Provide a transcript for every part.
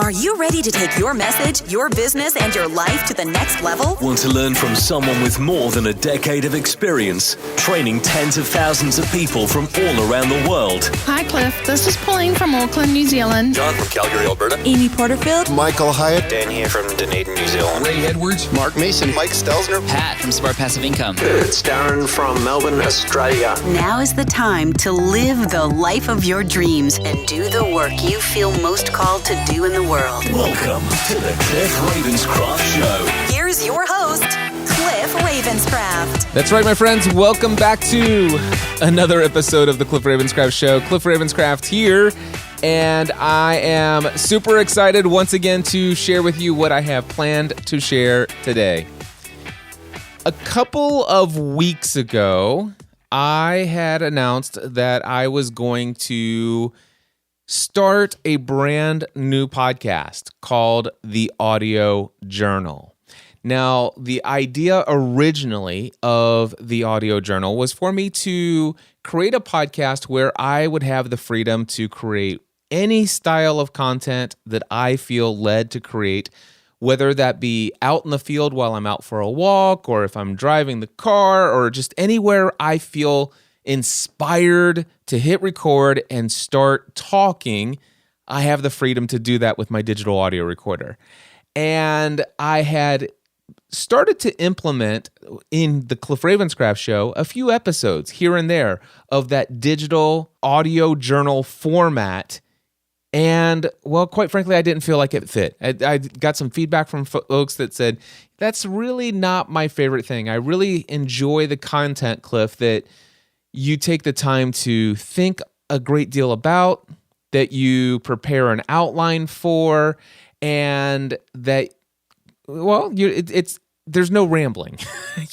Are you ready to take your message, your business, and your life to the next level? Want to learn from someone with more than a decade of experience, training tens of thousands of people from all around the world? Hi, Cliff. This is Pauline from Auckland, New Zealand. John from Calgary, Alberta. Amy Porterfield. Michael Hyatt. Dan here from Dunedin, New Zealand. Ray Edwards. Mark Mason. Mike Stelzner. Pat from Smart Passive Income. It's Darren from Melbourne, Australia. Now is the time to live the life of your dreams and do the work you feel most called to do in the world. Welcome to the Cliff Ravenscraft Show. Here's your host, Cliff Ravenscraft. That's right, my friends. Welcome back to another episode of the Cliff Ravenscraft Show. Cliff Ravenscraft here, and I am super excited once again to share with you what I have planned to share today. A couple of weeks ago, I had announced that I was going to start a brand new podcast called The Audio Journal. Now, the idea originally of The Audio Journal was for me to create a podcast where I would have the freedom to create any style of content that I feel led to create, whether that be out in the field while I'm out for a walk, or if I'm driving the car, or just anywhere I feel inspired to hit record and start talking. I have the freedom to do that with my digital audio recorder. And I had started to implement in the Cliff Ravenscraft Show a few episodes here and there of that digital audio journal format. And, well, quite frankly, I didn't feel like it fit. I got some feedback from folks that said, that's really not my favorite thing. I really enjoy the content, Cliff, that you take the time to think a great deal about, that you prepare an outline for, and that, well, there's no rambling.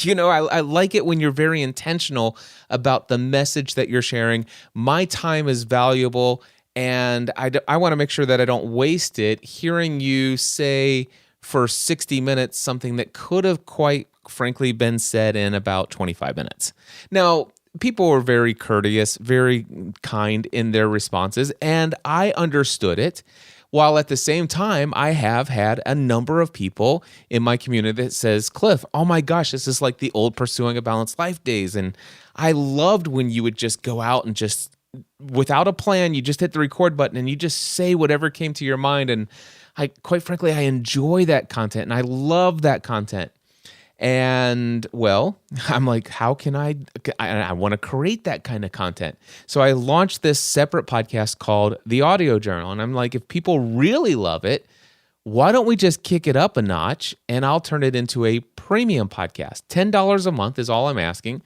I like it when you're very intentional about the message that you're sharing. My time is valuable, and I want to make sure that I don't waste it hearing you say for 60 minutes something that could have quite frankly been said in about 25 minutes. Now, people were very courteous, very kind in their responses, and I understood it. While at the same time, I have had a number of people in my community that says, Cliff, oh my gosh, this is like the old Pursuing a Balanced Life days. And I loved when you would just go out and just, without a plan, you just hit the record button and you just say whatever came to your mind. And quite frankly, I enjoy that content and I love that content. And, well, I'm like, how can I want to create that kind of content. So I launched this separate podcast called The Audio Journal. And I'm like, if people really love it, why don't we just kick it up a notch and I'll turn it into a premium podcast. $10 a month is all I'm asking.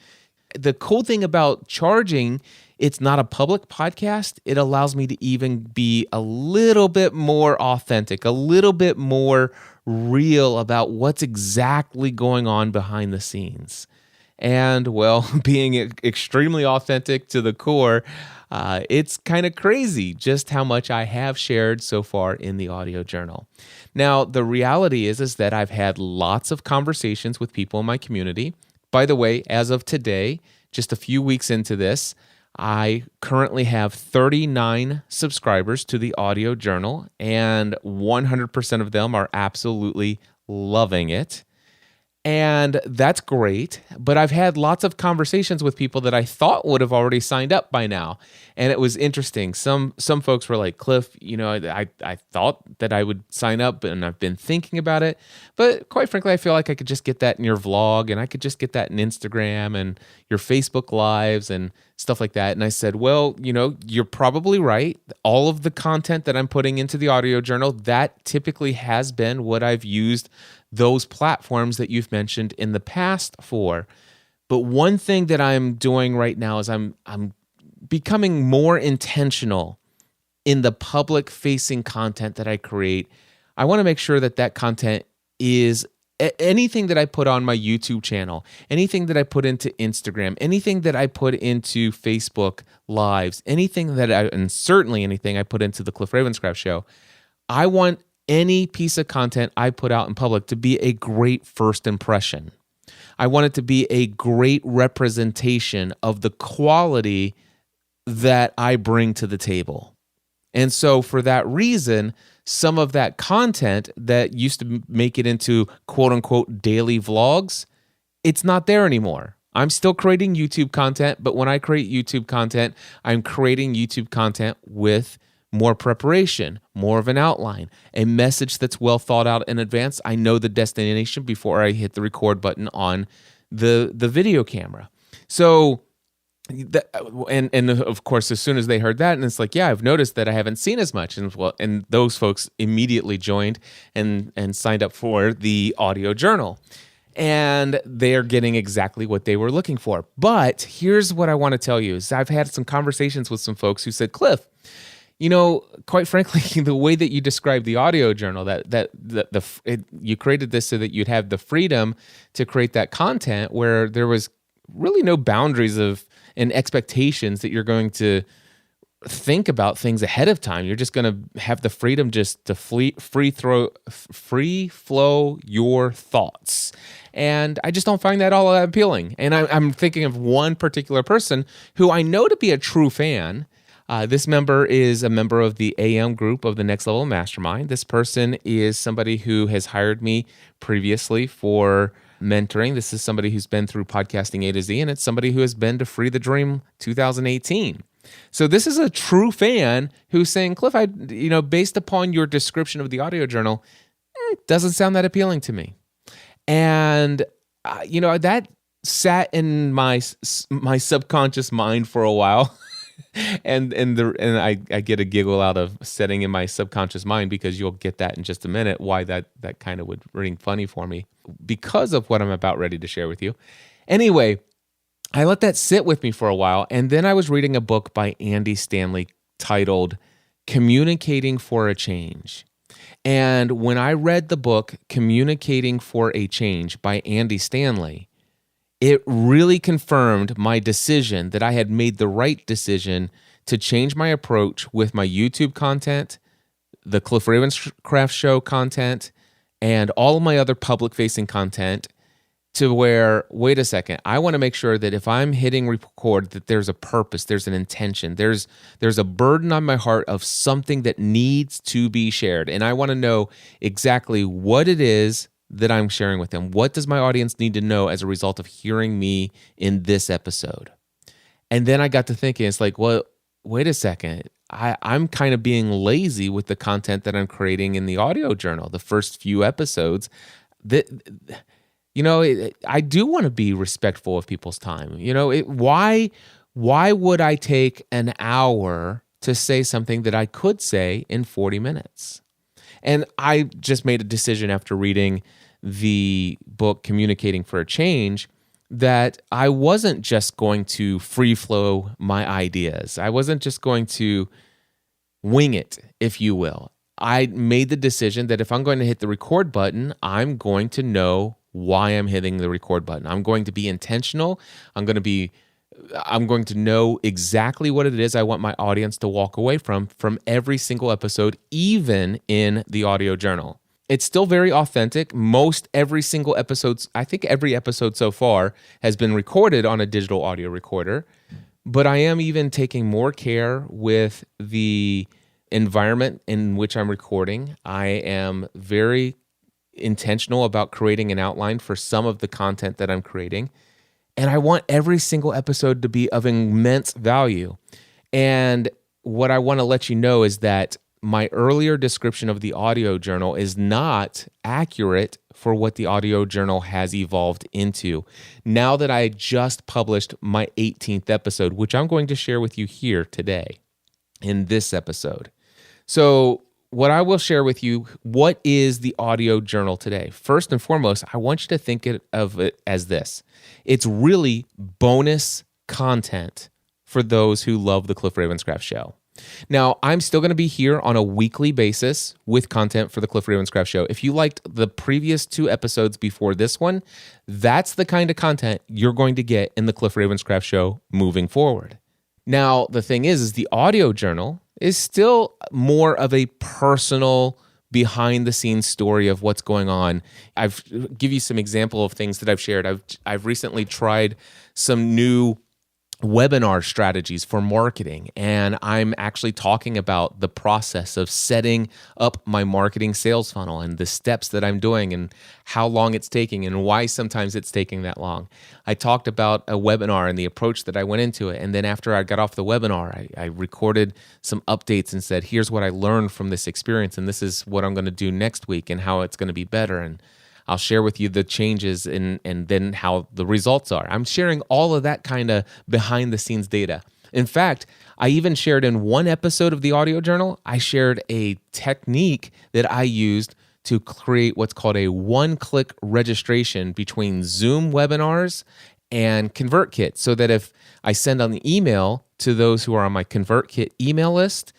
The cool thing about charging, it's not a public podcast. It allows me to even be a little bit more authentic, a little bit more real about what's exactly going on behind the scenes. And, well, being extremely authentic to the core, it's kind of crazy just how much I have shared so far in the Audio Journal. Now, the reality is that I've had lots of conversations with people in my community. By the way, as of today, just a few weeks into this, I currently have 39 subscribers to the Audio Journal, and 100% of them are absolutely loving it. And that's great, but I've had lots of conversations with people that I thought would have already signed up by now. And it was interesting. Some folks were like, Cliff, I thought that I would sign up and I've been thinking about it. But quite frankly, I feel like I could just get that in your vlog and I could just get that in Instagram and your Facebook Lives and stuff like that. And I said, well, you're probably right. All of the content that I'm putting into the Audio Journal, that typically has been what I've used those platforms that you've mentioned in the past for. But one thing that I'm doing right now is I'm becoming more intentional in the public-facing content that I create. I want to make sure that content is anything that I put on my YouTube channel, anything that I put into Instagram, anything that I put into Facebook Lives, and certainly anything I put into the Cliff Ravenscraft Show. I want any piece of content I put out in public to be a great first impression. I want it to be a great representation of the quality that I bring to the table. And so for that reason, some of that content that used to make it into quote unquote daily vlogs, it's not there anymore. I'm still creating YouTube content, but when I create YouTube content, I'm creating YouTube content with more preparation, more of an outline, a message that's well thought out in advance. I know the destination before I hit the record button on the video camera. So, and of course, as soon as they heard that, and it's like, yeah, I've noticed that I haven't seen as much, and those folks immediately joined and signed up for the audio journal. And they're getting exactly what they were looking for. But here's what I want to tell you is I've had some conversations with some folks who said, Cliff, quite frankly, the way that you described the audio journal, you created this so that you'd have the freedom to create that content where there was really no boundaries and expectations that you're going to think about things ahead of time. You're just going to have the freedom just to free flow your thoughts. And I just don't find that all that appealing. And I'm thinking of one particular person who I know to be a true fan. This member is a member of the AM group of the Next Level Mastermind. This person is somebody who has hired me previously for mentoring. This is somebody who's been through Podcasting A to Z, and it's somebody who has been to Free the Dream 2018. So this is a true fan who's saying, Cliff, based upon your description of the audio journal, doesn't sound that appealing to me. And, that sat in my subconscious mind for a while. and I get a giggle out of setting in my subconscious mind, because you'll get that in just a minute, why that kind of would ring funny for me because of what I'm about ready to share with you. Anyway, I let that sit with me for a while, and then I was reading a book by Andy Stanley titled Communicating for a Change. And when I read the book Communicating for a Change by Andy Stanley, it really confirmed my decision that I had made the right decision to change my approach with my YouTube content, the Cliff Ravenscraft Show content, and all of my other public-facing content, to where, wait a second, I want to make sure that if I'm hitting record, that there's a purpose, there's an intention, there's a burden on my heart of something that needs to be shared. And I want to know exactly what it is that I'm sharing with them. What does my audience need to know as a result of hearing me in this episode? And then I got to thinking, it's like, well, wait a second. I'm kind of being lazy with the content that I'm creating in the audio journal, the first few episodes. I do want to be respectful of people's time. Why would I take an hour to say something that I could say in 40 minutes? And I just made a decision after reading the book Communicating for a Change that I wasn't just going to free flow my ideas. I wasn't just going to wing it, if you will. I made the decision that if I'm going to hit the record button, I'm going to know why I'm hitting the record button. I'm going to be intentional. I'm going to know exactly what it is I want my audience to walk away from every single episode, even in the audio journal. It's still very authentic. Every single episode, I think every episode so far has been recorded on a digital audio recorder, but I am even taking more care with the environment in which I'm recording. I am very intentional about creating an outline for some of the content that I'm creating. And I want every single episode to be of immense value. And what I want to let you know is that my earlier description of the audio journal is not accurate for what the audio journal has evolved into. Now that I just published my 18th episode, which I'm going to share with you here today in this episode. So what I will share with you, what is the audio journal today? First and foremost, I want you to think of it as this. It's really bonus content for those who love the Cliff Ravenscraft Show. Now, I'm still going to be here on a weekly basis with content for the Cliff Ravenscraft Show. If you liked the previous 2 episodes before this one, that's the kind of content you're going to get in the Cliff Ravenscraft Show moving forward. Now, the thing is the audio journal is still more of a personal, behind-the-scenes story of what's going on. I've give you some example of things that I've shared. I've recently tried some new webinar strategies for marketing. And I'm actually talking about the process of setting up my marketing sales funnel and the steps that I'm doing and how long it's taking and why sometimes it's taking that long. I talked about a webinar and the approach that I went into it. And then after I got off the webinar, I recorded some updates and said, here's what I learned from this experience. And this is what I'm going to do next week and how it's going to be better. And I'll share with you the changes and then how the results are. I'm sharing all of that kind of behind the scenes data. In fact, I even shared in one episode of the audio journal, I shared a technique that I used to create what's called a one-click registration between Zoom webinars and ConvertKit, so that if I send an email to those who are on my ConvertKit email list,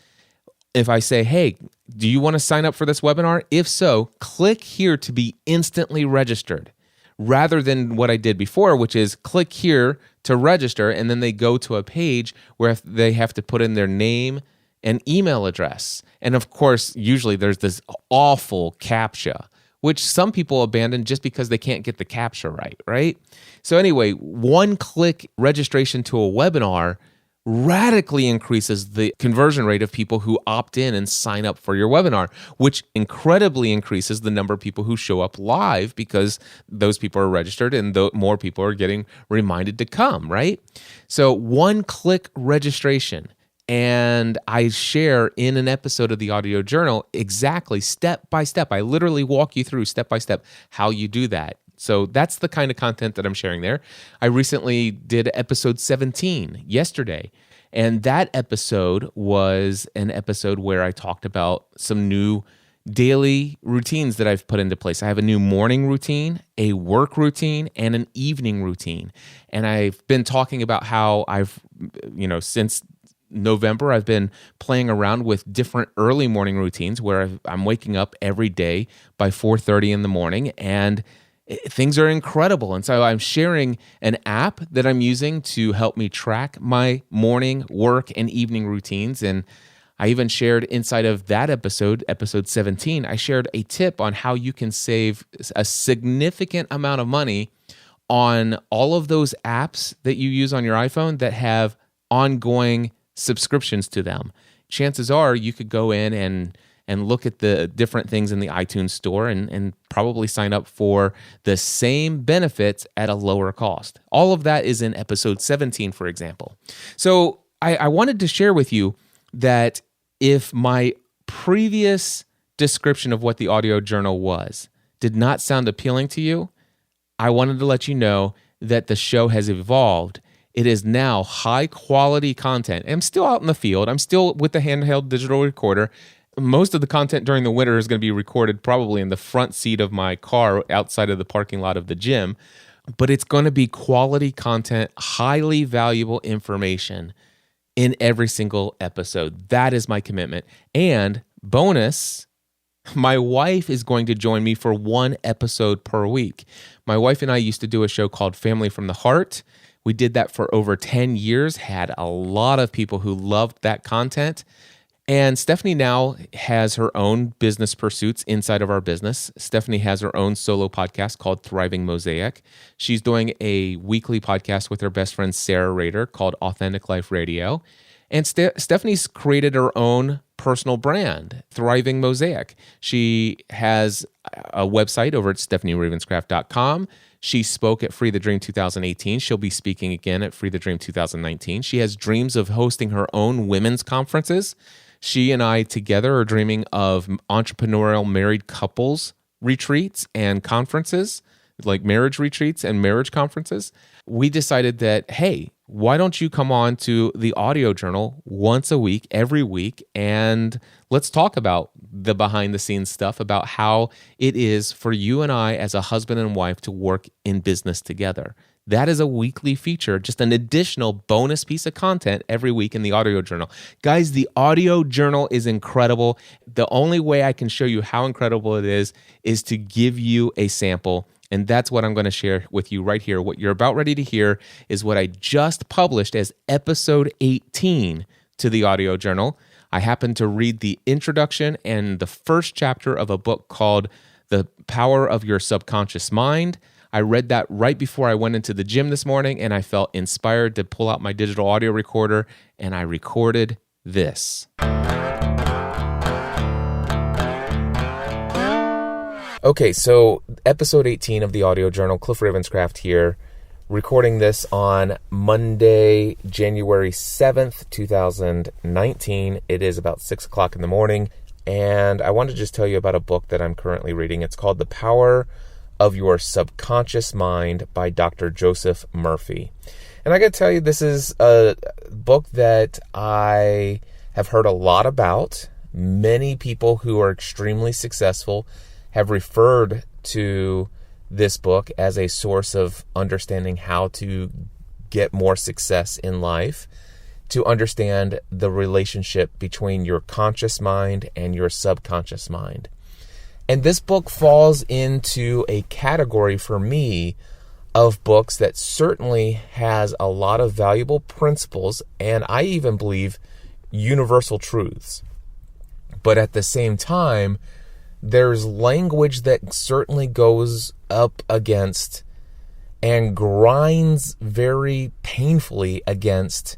if I say, hey, do you want to sign up for this webinar? If so, click here to be instantly registered, rather than what I did before, which is click here to register, and then they go to a page where they have to put in their name and email address. And of course, usually there's this awful CAPTCHA, which some people abandon just because they can't get the CAPTCHA right? So anyway, one-click registration to a webinar radically increases the conversion rate of people who opt in and sign up for your webinar, which incredibly increases the number of people who show up live because those people are registered and more people are getting reminded to come, right? So one-click registration. And I share in an episode of the audio journal exactly step by step. I literally walk you through step by step how you do that. So that's the kind of content that I'm sharing there. I recently did episode 17 yesterday, and that episode was an episode where I talked about some new daily routines that I've put into place. I have a new morning routine, a work routine, and an evening routine. And I've been talking about how since November, I've been playing around with different early morning routines where I'm waking up every day by 4:30 in the morning, and things are incredible. And so I'm sharing an app that I'm using to help me track my morning, work, and evening routines. And I even shared inside of that episode 17, I shared a tip on how you can save a significant amount of money on all of those apps that you use on your iPhone that have ongoing subscriptions to them. Chances are you could go in and look at the different things in the iTunes store and probably sign up for the same benefits at a lower cost. All of that is in episode 17, for example. So I wanted to share with you that if my previous description of what the audio journal was did not sound appealing to you, I wanted to let you know that the show has evolved. It is now high quality content. I'm still out in the field. I'm still with the handheld digital recorder. Most of the content during the winter is going to be recorded probably in the front seat of my car outside of the parking lot of the gym, but it's going to be quality content, highly valuable information in every single episode. That is my commitment. And bonus, my wife is going to join me for one episode per week. My wife and I used to do a show called Family from the Heart. We did that for over 10 years, had a lot of people who loved that content. And Stephanie now has her own business pursuits inside of our business. Stephanie has her own solo podcast called Thriving Mosaic. She's doing a weekly podcast with her best friend Sarah Rader called Authentic Life Radio. And Stephanie's created her own personal brand, Thriving Mosaic. She has a website over at stephanieravenscraft.com. She spoke at Free the Dream 2018. She'll be speaking again at Free the Dream 2019. She has dreams of hosting her own women's conferences. She and I together are dreaming of entrepreneurial married couples retreats and conferences, like marriage retreats and marriage conferences. We decided that, hey, why don't you come on to the audio journal once a week, every week, and let's talk about the behind the scenes stuff about how it is for you and I as a husband and wife to work in business together. That is a weekly feature, just an additional bonus piece of content every week in the audio journal. Guys, the audio journal is incredible. The only way I can show you how incredible it is to give you a sample. And that's what I'm going to share with you right here. What you're about ready to hear is what I just published as episode 18 to the audio journal. I happened to read the introduction and the first chapter of a book called The Power of Your Subconscious Mind. I read that right before I went into the gym this morning, and I felt inspired to pull out my digital audio recorder, and I recorded this. Okay, so episode 18 of the audio journal, Cliff Ravenscraft here, recording this on Monday, January 7th, 2019. It is about 6 o'clock in the morning, and I want to just tell you about a book that I'm currently reading. It's called The Power of Your Subconscious Mind by Dr. Joseph Murphy. And I got to tell you, this is a book that I have heard a lot about. Many people who are extremely successful have referred to this book as a source of understanding how to get more success in life, to understand the relationship between your conscious mind and your subconscious mind. And this book falls into a category for me of books that certainly has a lot of valuable principles, and I even believe universal truths. But at the same time, there's language that certainly goes up against and grinds very painfully against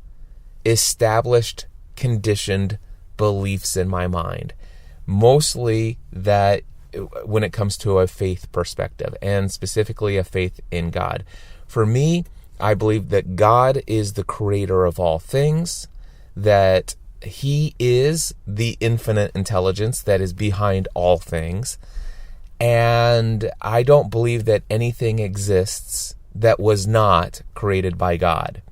established, conditioned beliefs in my mind. Mostly that when it comes to a faith perspective, and specifically a faith in God. For me, I believe that God is the creator of all things, that He is the infinite intelligence that is behind all things. And I don't believe that anything exists that was not created by God.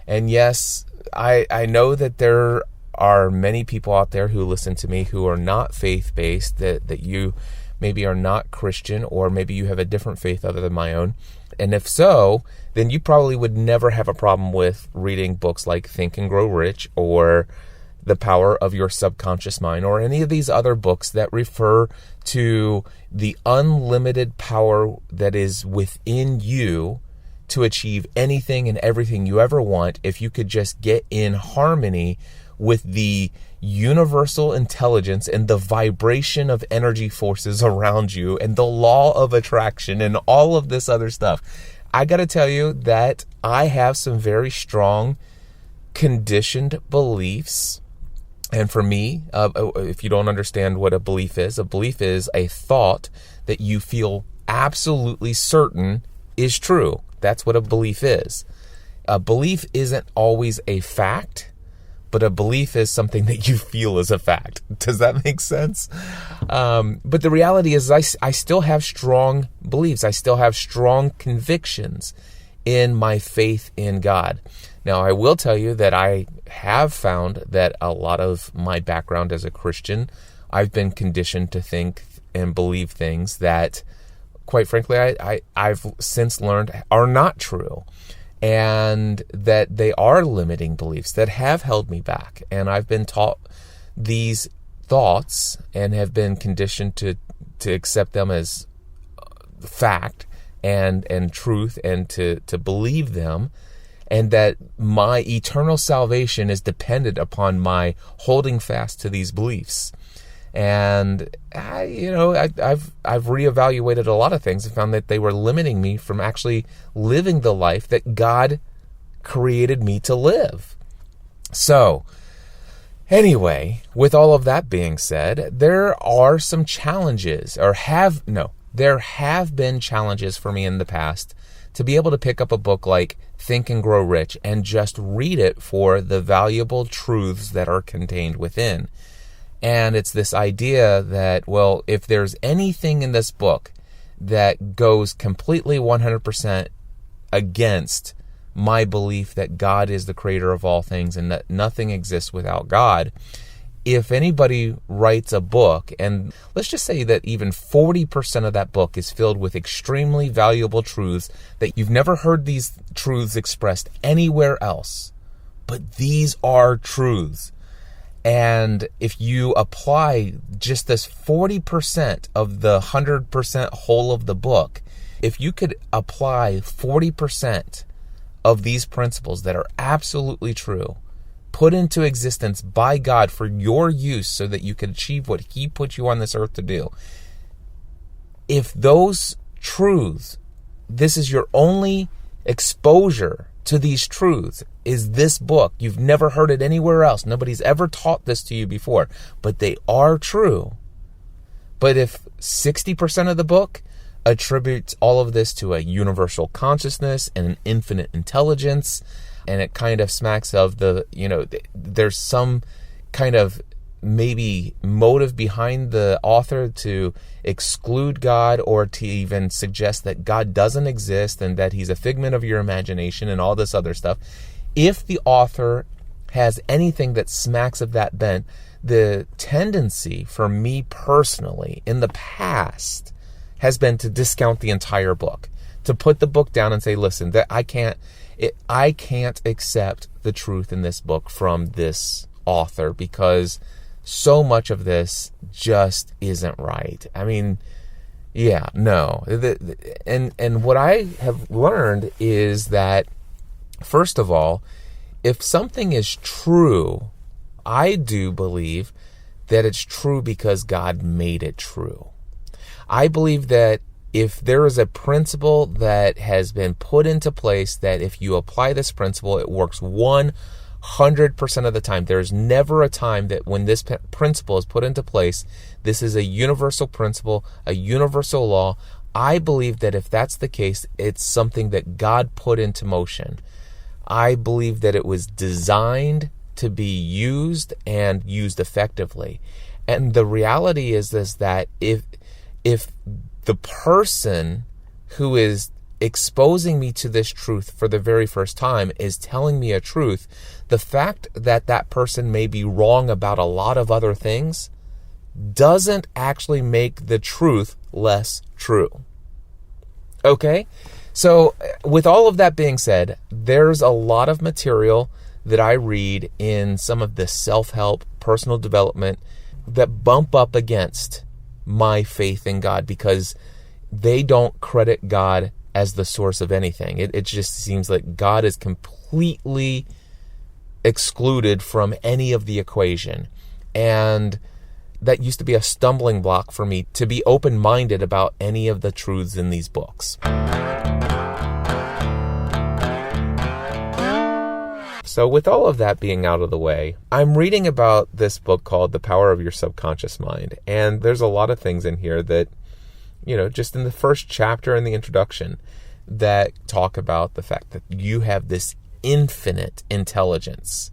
And yes, I know that there are many people out there who listen to me who are not faith-based, that you maybe are not Christian, or maybe you have a different faith other than my own. And if so, then you probably would never have a problem with reading books like Think and Grow Rich, or The Power of Your Subconscious Mind, or any of these other books that refer to the unlimited power that is within you to achieve anything and everything you ever want if you could just get in harmony with the universal intelligence and the vibration of energy forces around you and the law of attraction and all of this other stuff. I got to tell you that I have some very strong conditioned beliefs. And for me, if you don't understand what a belief is a thought that you feel absolutely certain is true. That's what a belief is. A belief isn't always a fact, but a belief is something that you feel is a fact. Does that make sense? But the reality is I still have strong beliefs. I still have strong convictions in my faith in God. Now, I will tell you that I have found that a lot of my background as a Christian, I've been conditioned to think and believe things that, quite frankly, I've since learned are not true, and that they are limiting beliefs that have held me back. And I've been taught these thoughts and have been conditioned to accept them as fact and truth, and to believe them. And that my eternal salvation is dependent upon my holding fast to these beliefs. And I've reevaluated a lot of things and found that they were limiting me from actually living the life that God created me to live. So, anyway, with all of that being said, there are some challenges, there have been challenges for me in the past to be able to pick up a book like Think and Grow Rich and just read it for the valuable truths that are contained within. And it's this idea that, well, if there's anything in this book that goes completely 100% against my belief that God is the creator of all things and that nothing exists without God, if anybody writes a book, and let's just say that even 40% of that book is filled with extremely valuable truths that you've never heard these truths expressed anywhere else, but these are truths. And if you apply just this 40% of the 100% whole of the book, if you could apply 40% of these principles that are absolutely true, put into existence by God for your use so that you can achieve what He put you on this earth to do. If those truths this is your only exposure to these truths, is this book. You've never heard it anywhere else. Nobody's ever taught this to you before, but they are true. But if 60% of the book attributes all of this to a universal consciousness and an infinite intelligence, and it kind of smacks of there's some kind of maybe motive behind the author to exclude God, or to even suggest that God doesn't exist and that he's a figment of your imagination and all this other stuff. If the author has anything that smacks of that bent, the tendency for me personally in the past has been to discount the entire book, to put the book down and say, listen, that I can't accept the truth in this book from this author, because so much of this just isn't right. I mean, yeah, no. And what I have learned is that, first of all, if something is true, I do believe that it's true because God made it true. I believe that if there is a principle that has been put into place, that if you apply this principle, it works 100% of the time. There's never a time that when this principle is put into place, this is a universal principle, a universal law. I believe that if that's the case, it's something that God put into motion. I believe that it was designed to be used and used effectively. And the reality is this, that if the person who is exposing me to this truth for the very first time is telling me a truth, the fact that that person may be wrong about a lot of other things doesn't actually make the truth less true. Okay? So with all of that being said, there's a lot of material that I read in some of the self-help, personal development that bump up against my faith in God, because they don't credit God as the source of anything. It just seems like God is completely excluded from any of the equation. And that used to be a stumbling block for me to be open-minded about any of the truths in these books. So with all of that being out of the way, I'm reading about this book called The Power of Your Subconscious Mind. And there's a lot of things in here that, just in the first chapter in the introduction, that talk about the fact that you have this infinite intelligence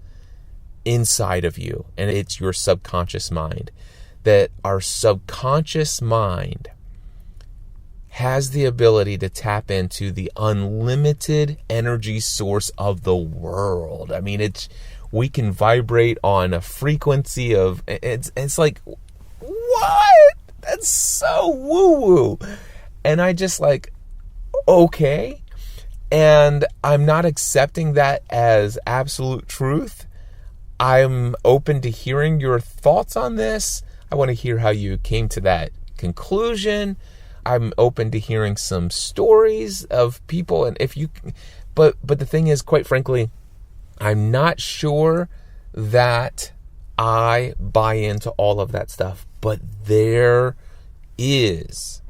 inside of you, and it's your subconscious mind. That our subconscious mind has the ability to tap into the unlimited energy source of the world. I mean, we can vibrate on a frequency of, it's like, what? That's so woo-woo. And I just like, okay. And I'm not accepting that as absolute truth. I'm open to hearing your thoughts on this. I want to hear how you came to that conclusion. I'm open to hearing some stories of people, and but the thing is, quite frankly, I'm not sure that I buy into all of that stuff. But there is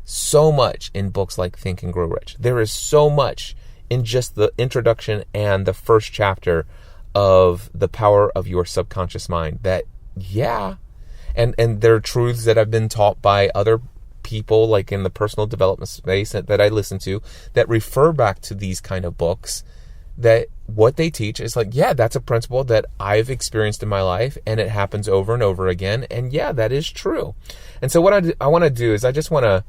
so much in books like Think and Grow Rich. There is so much in just the introduction and the first chapter of The Power of Your Subconscious Mind that, yeah, and there are truths that I've been taught by other people, like in the personal development space that I listen to, that refer back to these kind of books, that what they teach is like, yeah, that's a principle that I've experienced in my life, and it happens over and over again, and yeah, that is true. And so what I want to do is I'm just going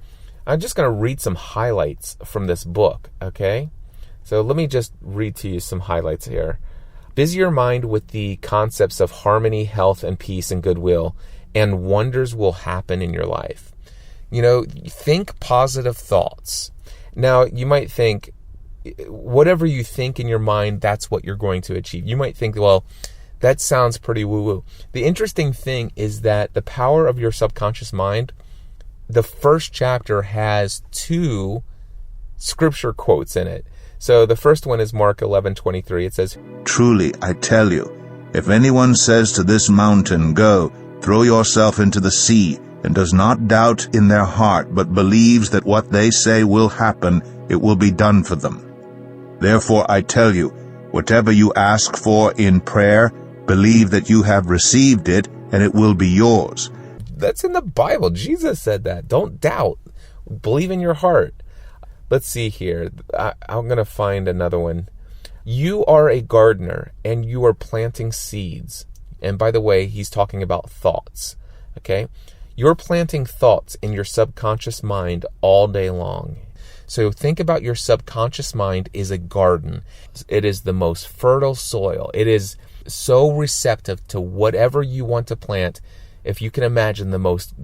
to read some highlights from this book, okay? So let me just read to you some highlights here. Busy your mind with the concepts of harmony, health, and peace and goodwill, and wonders will happen in your life. Think positive thoughts. Now, you might think, whatever you think in your mind, that's what you're going to achieve. You might think, well, that sounds pretty woo-woo. The interesting thing is that The Power of Your Subconscious Mind, the first chapter has 2 scripture quotes in it. So the first one is Mark 11:23. It says, "Truly, I tell you, if anyone says to this mountain, 'Go, throw yourself into the sea,' and does not doubt in their heart, but believes that what they say will happen, it will be done for them. Therefore I tell you, whatever you ask for in prayer, believe that you have received it, and it will be yours. That's in the Bible. Jesus said that. Don't doubt. Believe in your heart. Let's see here. I'm going to find another one. You are a gardener, and you are planting seeds. And by the way, he's talking about thoughts. Okay? You're planting thoughts in your subconscious mind all day long. So think about your subconscious mind is a garden. It is the most fertile soil. It is so receptive to whatever you want to plant. If you can imagine the most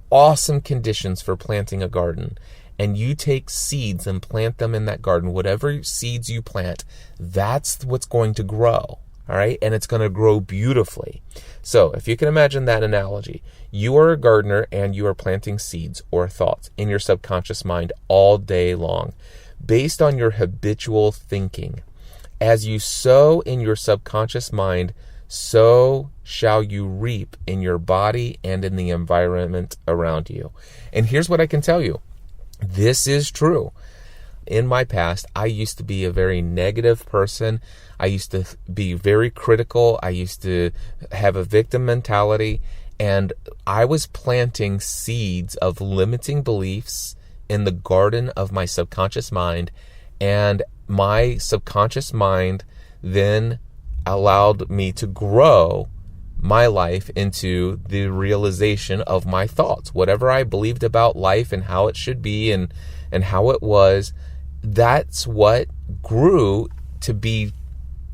awesome conditions for planting a garden, and you take seeds and plant them in that garden, whatever seeds you plant, that's what's going to grow. All right. And it's going to grow beautifully. So if you can imagine that analogy, you are a gardener and you are planting seeds or thoughts in your subconscious mind all day long, based on your habitual thinking. As you sow in your subconscious mind, so shall you reap in your body and in the environment around you. And here's what I can tell you. This is true. In my past, I used to be a very negative person. I used to be very critical. I used to have a victim mentality. And I was planting seeds of limiting beliefs in the garden of my subconscious mind. And my subconscious mind then allowed me to grow my life into the realization of my thoughts. Whatever I believed about life and how it should be and how it was, that's what grew to be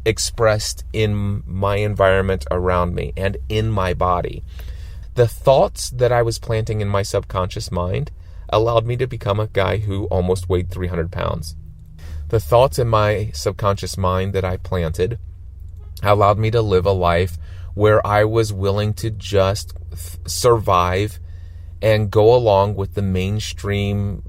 expressed in my environment around me and in my body. The thoughts that I was planting in my subconscious mind allowed me to become a guy who almost weighed 300 pounds. The thoughts in my subconscious mind that I planted allowed me to live a life where I was willing to just survive and go along with the mainstream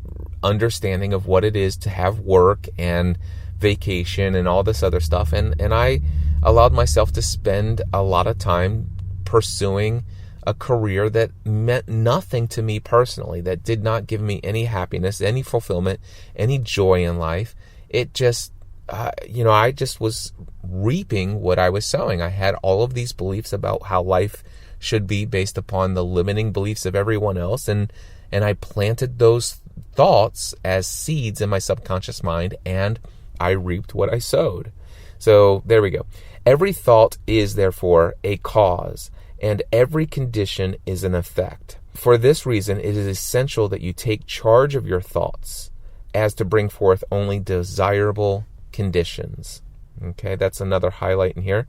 understanding of what it is to have work and vacation and all this other stuff. And I allowed myself to spend a lot of time pursuing a career that meant nothing to me personally, that did not give me any happiness, any fulfillment, any joy in life. It just, I just was reaping what I was sowing. I had all of these beliefs about how life should be based upon the limiting beliefs of everyone else. And I planted those thoughts as seeds in my subconscious mind, and I reaped what I sowed. So there we go. Every thought is therefore a cause, and every condition is an effect. For this reason, it is essential that you take charge of your thoughts as to bring forth only desirable conditions. Okay, that's another highlight in here.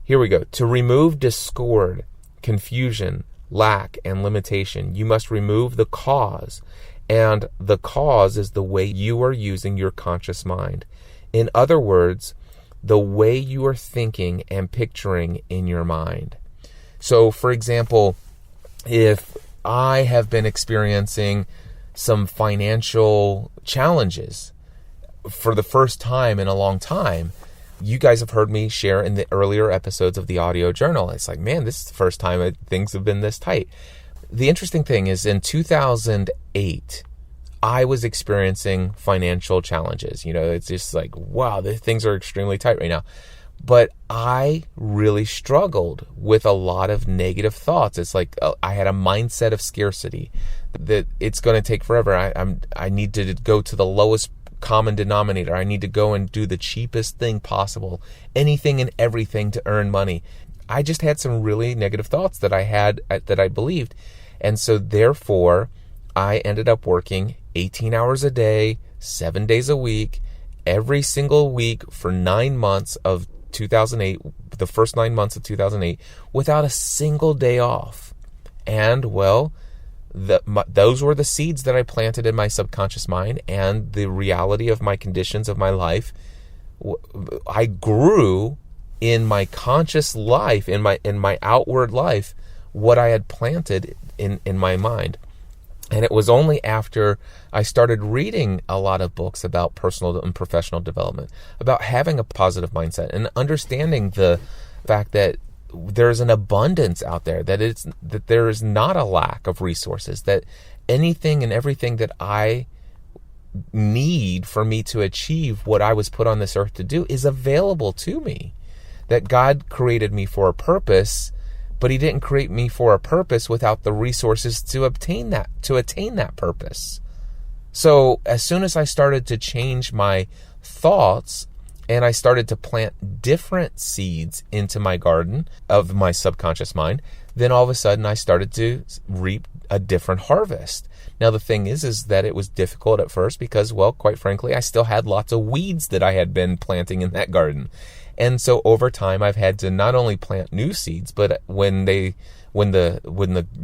Here we go. To remove discord, confusion, lack, and limitation, you must remove the cause. And the cause is the way you are using your conscious mind. In other words, the way you are thinking and picturing in your mind. So, for example, if I have been experiencing some financial challenges for the first time in a long time, you guys have heard me share in the earlier episodes of the audio journal. It's like, man, this is the first time things have been this tight. The interesting thing is in 2008, I was experiencing financial challenges. It's just like, wow, things are extremely tight right now. But I really struggled with a lot of negative thoughts. It's like I had a mindset of scarcity, that it's going to take forever. I need to go to the lowest common denominator. I need to go and do the cheapest thing possible, anything and everything to earn money. I just had some really negative thoughts that I believed. And so therefore, I ended up working 18 hours a day, 7 days a week, every single week for 9 months of 2008, the first 9 months of 2008, without a single day off. And well, those were the seeds that I planted in my subconscious mind, and the reality of my conditions of my life. I grew in my conscious life, in my outward life, what I had planted in my mind. And it was only after I started reading a lot of books about personal and professional development, about having a positive mindset and understanding the fact that there's an abundance out there, that there is not a lack of resources, that anything and everything that I need for me to achieve what I was put on this earth to do is available to me. That God created me for a purpose, but he didn't create me for a purpose without the resources to attain that purpose. So as soon as I started to change my thoughts and I started to plant different seeds into my garden of my subconscious mind, then all of a sudden I started to reap a different harvest. Now the thing is that it was difficult at first because, well, quite frankly, I still had lots of weeds that I had been planting in that garden. And so over time I've had to not only plant new seeds, but when the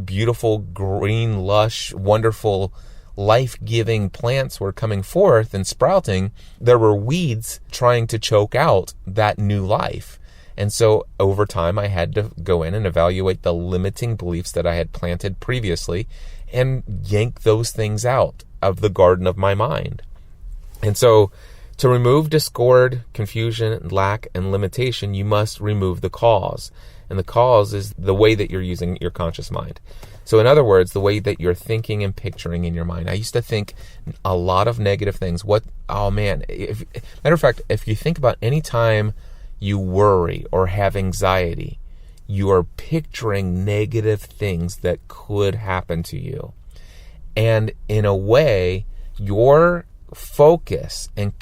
beautiful, green, lush, wonderful, life-giving plants were coming forth and sprouting, there were weeds trying to choke out that new life. And so over time, I had to go in and evaluate the limiting beliefs that I had planted previously and yank those things out of the garden of my mind. And so to remove discord, confusion, lack, and limitation, you must remove the cause. And the cause is the way that you're using your conscious mind. So in other words, the way that you're thinking and picturing in your mind. I used to think a lot of negative things. Matter of fact, if you think about any time you worry or have anxiety, you are picturing negative things that could happen to you. And in a way, your focus and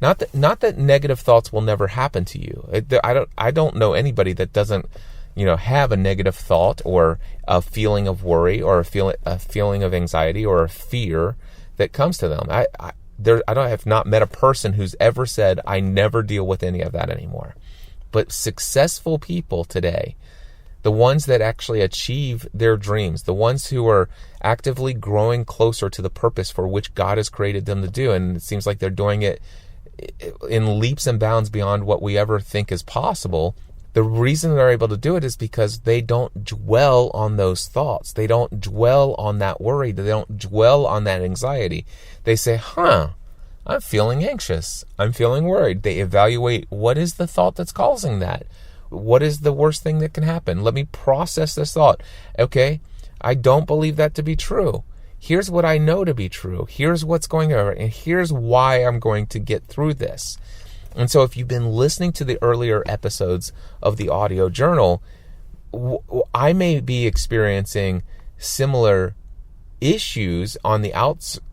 not that negative thoughts will never happen to you. I don't know anybody that doesn't have a negative thought or a feeling of worry or a feeling of anxiety or a fear that comes to them. I have not met a person who's ever said, I never deal with any of that anymore. But successful people today, the ones that actually achieve their dreams, the ones who are actively growing closer to the purpose for which God has created them to do, and it seems like they're doing it in leaps and bounds beyond what we ever think is possible. The reason they're able to do it is because they don't dwell on those thoughts. They don't dwell on that worry. They don't dwell on that anxiety. They say, I'm feeling anxious. I'm feeling worried. They evaluate, what is the thought that's causing that? What is the worst thing that can happen? Let me process this thought. Okay, I don't believe that to be true. Here's what I know to be true. Here's what's going on, and here's why I'm going to get through this. And so if you've been listening to the earlier episodes of the audio journal, I may be experiencing similar issues on the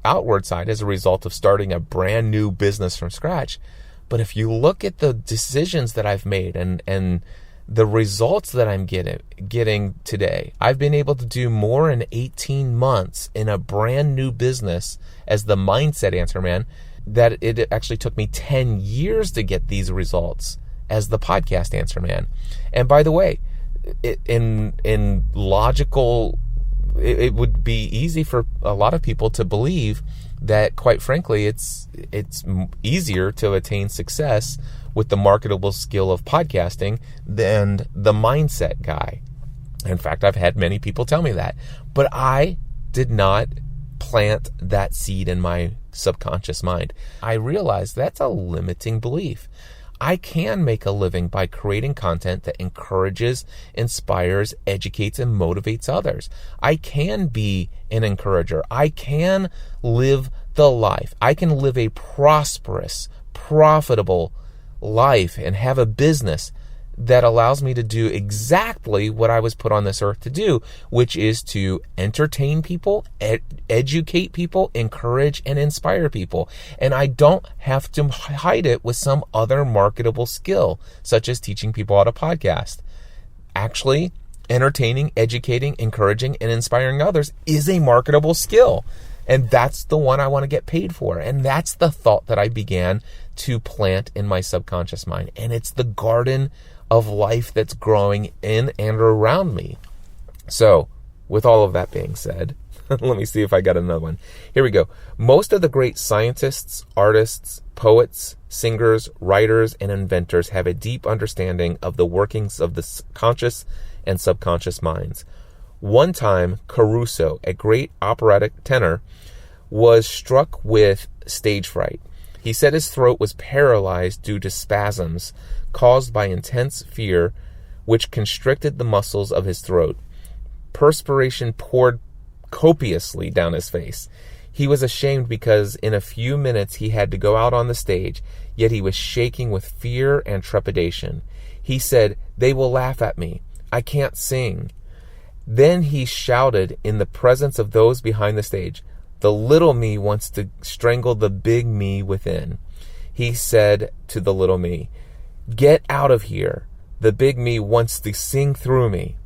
outward side as a result of starting a brand new business from scratch. But if you look at the decisions that I've made and the results that I'm getting today, I've been able to do more in 18 months in a brand new business as the Mindset Answer Man, that it actually took me 10 years to get these results as the Podcast Answer Man. And by the way, in logical, it would be easy for a lot of people to believe that, quite frankly, it's easier to attain success with the marketable skill of podcasting than the mindset guy. In fact, I've had many people tell me that. But I did not plant that seed in my subconscious mind. I realized that's a limiting belief. I can make a living by creating content that encourages, inspires, educates, and motivates others. I can be an encourager. I can live the life. I can live a prosperous, profitable life and have a business that allows me to do exactly what I was put on this earth to do, which is to entertain people, educate people, encourage, and inspire people. And I don't have to hide it with some other marketable skill, such as teaching people how to podcast. Actually, entertaining, educating, encouraging, and inspiring others is a marketable skill. And that's the one I want to get paid for. And that's the thought that I began to plant in my subconscious mind. And it's the garden of life that's growing in and around me. So, with all of that being said, let me see if I got another one. Here we go. Most of the great scientists, artists, poets, singers, writers, and inventors have a deep understanding of the workings of the conscious and subconscious minds. One time, Caruso, a great operatic tenor, was struck with stage fright. He said his throat was paralyzed due to spasms caused by intense fear, which constricted the muscles of his throat. Perspiration poured copiously down his face. He was ashamed because in a few minutes he had to go out on the stage, yet he was shaking with fear and trepidation. He said, "They will laugh at me. I can't sing." Then he shouted in the presence of those behind the stage, "The little me wants to strangle the big me within." He said to the little me, "Get out of here. The big me wants to sing through me."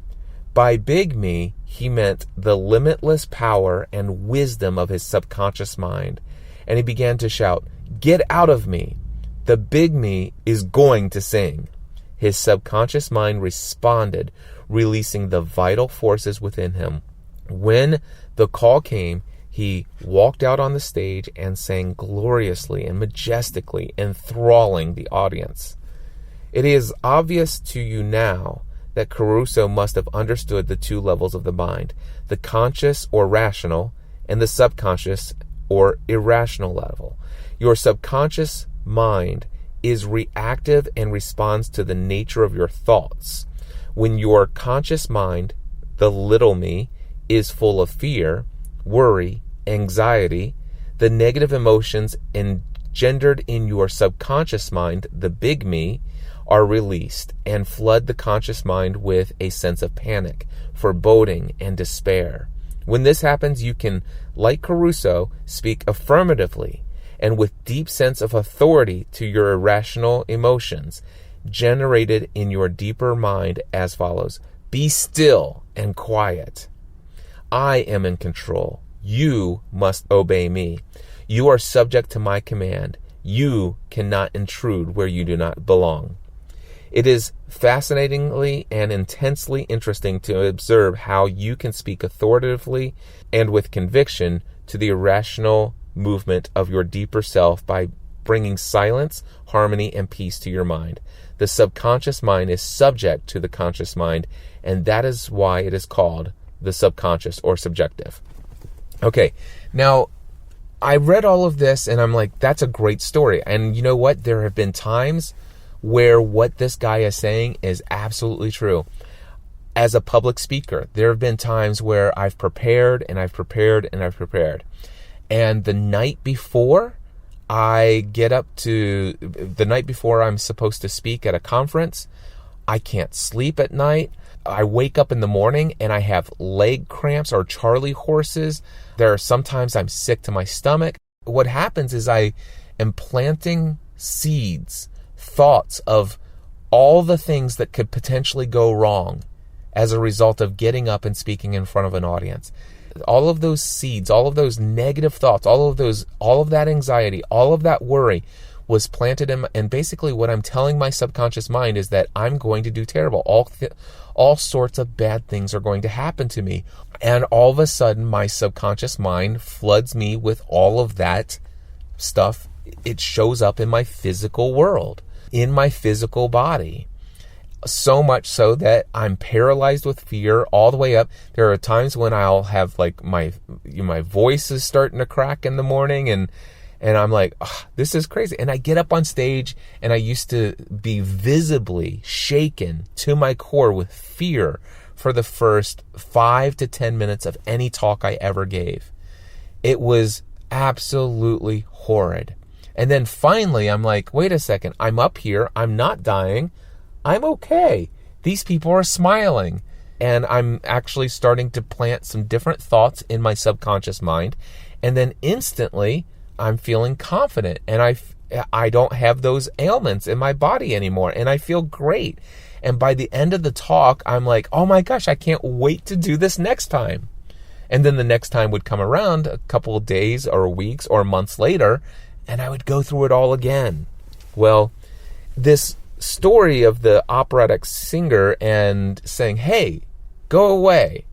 By big me, he meant the limitless power and wisdom of his subconscious mind. And he began to shout, "Get out of me. The big me is going to sing." His subconscious mind responded, releasing the vital forces within him. When the call came, he walked out on the stage and sang gloriously and majestically, enthralling the audience. It is obvious to you now that Caruso must have understood the two levels of the mind, the conscious or rational, and the subconscious or irrational level. Your subconscious mind is reactive and responds to the nature of your thoughts. When your conscious mind, the little me, is full of fear, worry, anxiety, the negative emotions engendered in your subconscious mind, the big me, are released and flood the conscious mind with a sense of panic, foreboding, and despair. When this happens, you can, like Caruso, speak affirmatively and with deep sense of authority to your irrational emotions generated in your deeper mind as follows. Be still and quiet. I am in control. You must obey me. You are subject to my command. You cannot intrude where you do not belong. It is fascinatingly and intensely interesting to observe how you can speak authoritatively and with conviction to the irrational movement of your deeper self by bringing silence, harmony, and peace to your mind. The subconscious mind is subject to the conscious mind, and that is why it is called the subconscious or subjective. Okay, now I read all of this and I'm like, that's a great story. And you know what? There have been times where what this guy is saying is absolutely true. As a public speaker, there have been times where I've prepared and I've prepared and I've prepared. And the night before I'm supposed to speak at a conference, I can't sleep at night. I wake up in the morning and I have leg cramps or Charlie horses. There are sometimes I'm sick to my stomach. What happens is I am planting seeds, thoughts of all the things that could potentially go wrong as a result of getting up and speaking in front of an audience. All of those seeds, all of those negative thoughts, all of that anxiety, all of that worry was planted in, and basically what I'm telling my subconscious mind is that I'm going to do terrible. All sorts of bad things are going to happen to me. And all of a sudden, my subconscious mind floods me with all of that stuff. It shows up in my physical world, in my physical body. So much so that I'm paralyzed with fear all the way up. There are times when I'll have like my voice is starting to crack in the morning and I'm like, this is crazy. And I get up on stage and I used to be visibly shaken to my core with fear for the first 5 to 10 minutes of any talk I ever gave. It was absolutely horrid. And then finally I'm like, wait a second, I'm up here, I'm not dying, I'm okay. These people are smiling. And I'm actually starting to plant some different thoughts in my subconscious mind. And then instantly I'm feeling confident and I don't have those ailments in my body anymore and I feel great. And by the end of the talk, I'm like, oh my gosh, I can't wait to do this next time. And then the next time would come around a couple of days or weeks or months later and I would go through it all again. Well, this story of the operatic singer and saying, hey, go away.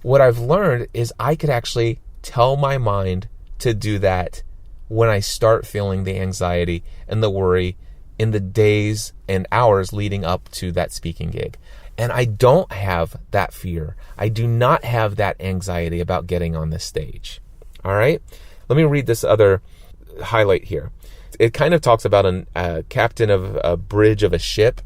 What I've learned is I could actually tell my mind to do that when I start feeling the anxiety and the worry in the days and hours leading up to that speaking gig. And I don't have that fear. I do not have that anxiety about getting on this stage. All right? Let me read this other highlight here. It kind of talks about a captain of a bridge of a ship.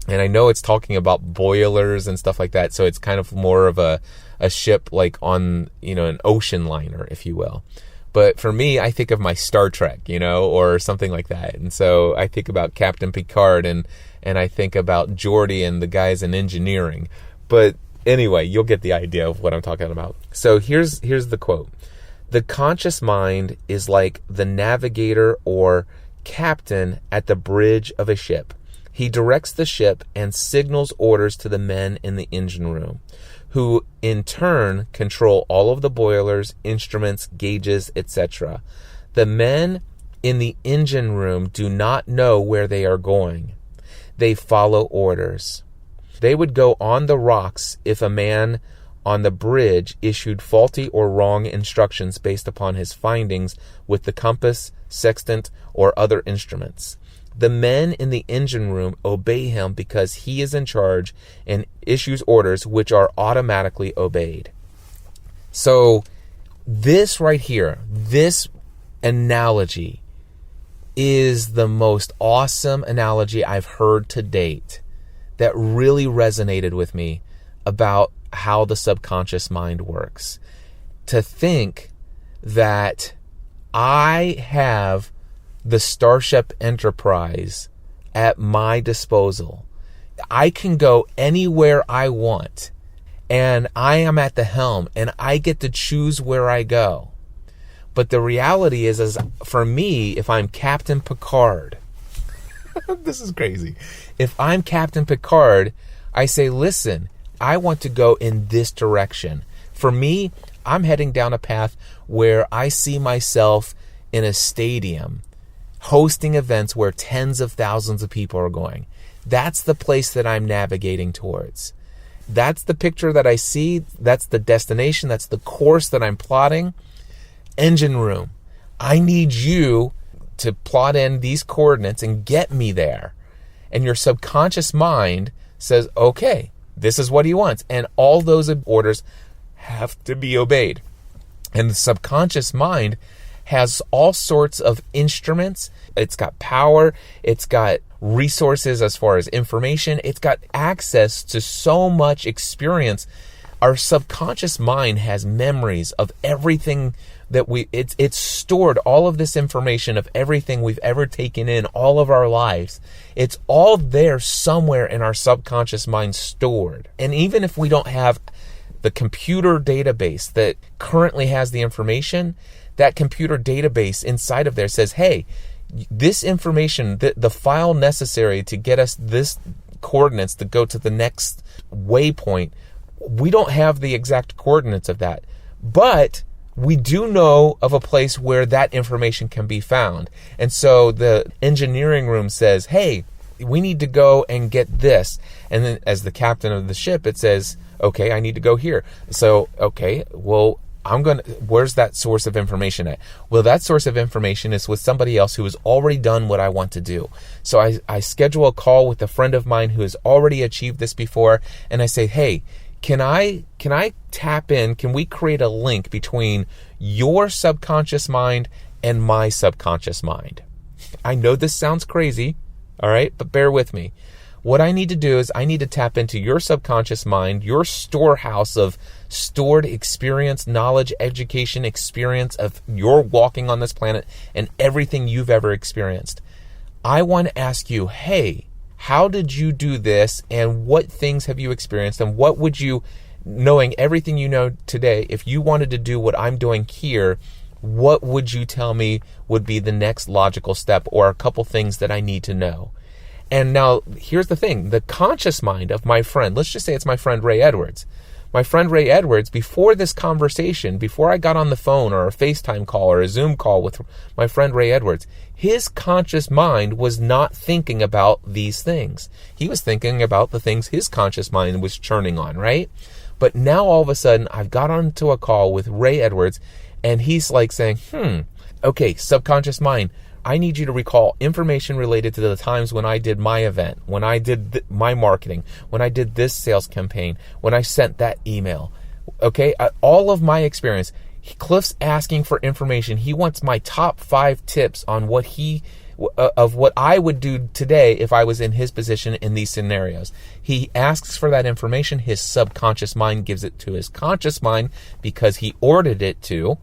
And I know it's talking about boilers and stuff like that. So it's kind of more of a ship like on, an ocean liner, if you will. But for me, I think of my Star Trek, or something like that. And so I think about Captain Picard and I think about Geordi and the guys in engineering. But anyway, you'll get the idea of what I'm talking about. So here's the quote. The conscious mind is like the navigator or captain at the bridge of a ship. He directs the ship and signals orders to the men in the engine room, who in turn control all of the boilers, instruments, gauges, etc. The men in the engine room do not know where they are going. They follow orders. They would go on the rocks if a man on the bridge issued faulty or wrong instructions based upon his findings with the compass, sextant, or other instruments. The men in the engine room obey him because he is in charge and issues orders which are automatically obeyed. So this right here, this analogy is the most awesome analogy I've heard to date that really resonated with me about how the subconscious mind works. To think that I have the Starship Enterprise at my disposal. I can go anywhere I want, and I am at the helm, and I get to choose where I go. But the reality is for me, if I'm Captain Picard, this is crazy. If I'm Captain Picard, I say, listen, I want to go in this direction. For me, I'm heading down a path where I see myself in a stadium hosting events where tens of thousands of people are going. That's the place that I'm navigating towards. That's the picture that I see. That's the destination. That's the course that I'm plotting. Engine room. I need you to plot in these coordinates and get me there. And your subconscious mind says, okay, this is what he wants. And all those orders have to be obeyed. And the subconscious mind has all sorts of instruments. It's got power. It's got resources as far as information. It's got access to so much experience. Our subconscious mind has memories of everything that it's stored, all of this information of everything we've ever taken in all of our lives. It's all there somewhere in our subconscious mind stored. And even if we don't have the computer database that currently has the information, that computer database inside of there says, hey, this information, the file necessary to get us this coordinates to go to the next waypoint, we don't have the exact coordinates of that. But we do know of a place where that information can be found. And so the engineering room says, hey, we need to go and get this. And then as the captain of the ship, it says, okay, I need to go here. So, okay, well, where's that source of information at? Well, that source of information is with somebody else who has already done what I want to do. So I schedule a call with a friend of mine who has already achieved this before. And I say, hey, can I tap in? Can we create a link between your subconscious mind and my subconscious mind? I know this sounds crazy, all right, but bear with me. What I need to do is I need to tap into your subconscious mind, your storehouse of stored experience, knowledge, education, experience of your walking on this planet and everything you've ever experienced. I want to ask you, hey, how did you do this, and what things have you experienced, and what would you, knowing everything you know today, if you wanted to do what I'm doing here, what would you tell me would be the next logical step or a couple things that I need to know? And now here's the thing, the conscious mind of my friend, let's just say it's my friend Ray Edwards. My friend Ray Edwards, before this conversation, before I got on the phone or a FaceTime call or a Zoom call with my friend Ray Edwards, his conscious mind was not thinking about these things. He was thinking about the things his conscious mind was churning on, right? But now all of a sudden, I've got onto a call with Ray Edwards, and he's like saying, okay, subconscious mind, I need you to recall information related to the times when I did my event, when I did my marketing, when I did this sales campaign, when I sent that email. Okay, all of my experience. Cliff's asking for information. He wants my top 5 tips on what I would do today if I was in his position in these scenarios. He asks for that information. His subconscious mind gives it to his conscious mind because he ordered it to.